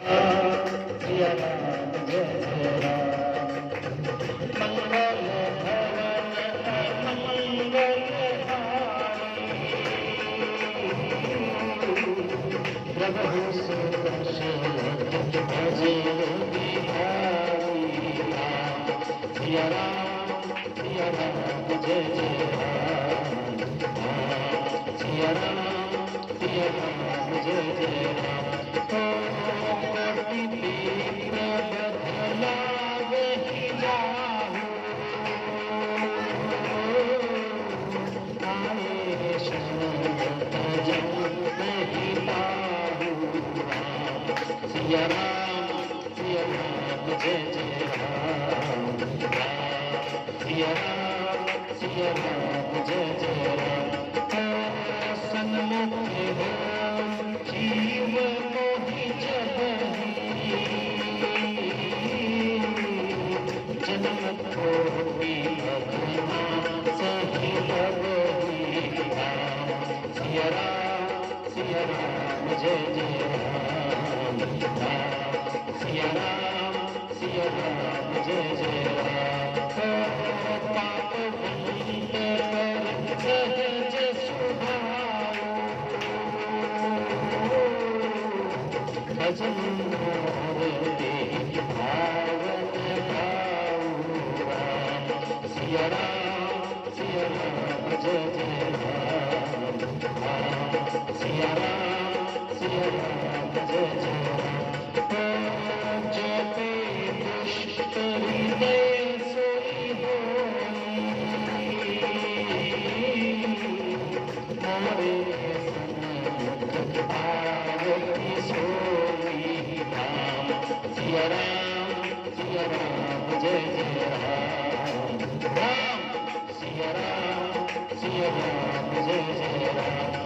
सिया राम जय जय राम। मंगल भवन मंगल हारी, प्रभु सुदर्शन भजे बिहारी। सिया राम जय जय राम। सिया राम जय जय राम। कोटि दीप बदला वही जाहू, आए शरण जग नहीं पाहू। सिया राम जय जय राम। सिया राम जय जय राम। सन्मुख हो जीव मोहि जबहि, जन्म कोटि लखना सही लगहि। सिया राम जय जय राम। सिया राम जय जय राम। पाप विहित पर सहज सुभाव, भजन मोरे भावन भाऊ। सिया राम जय जय राम। सिया राम जय जय राम। जपे दुष्ट हृदय सोई होई, मोरे सन्मुख आरती सोई। सिया राम जय जय राम। सिया राम जय जय राम।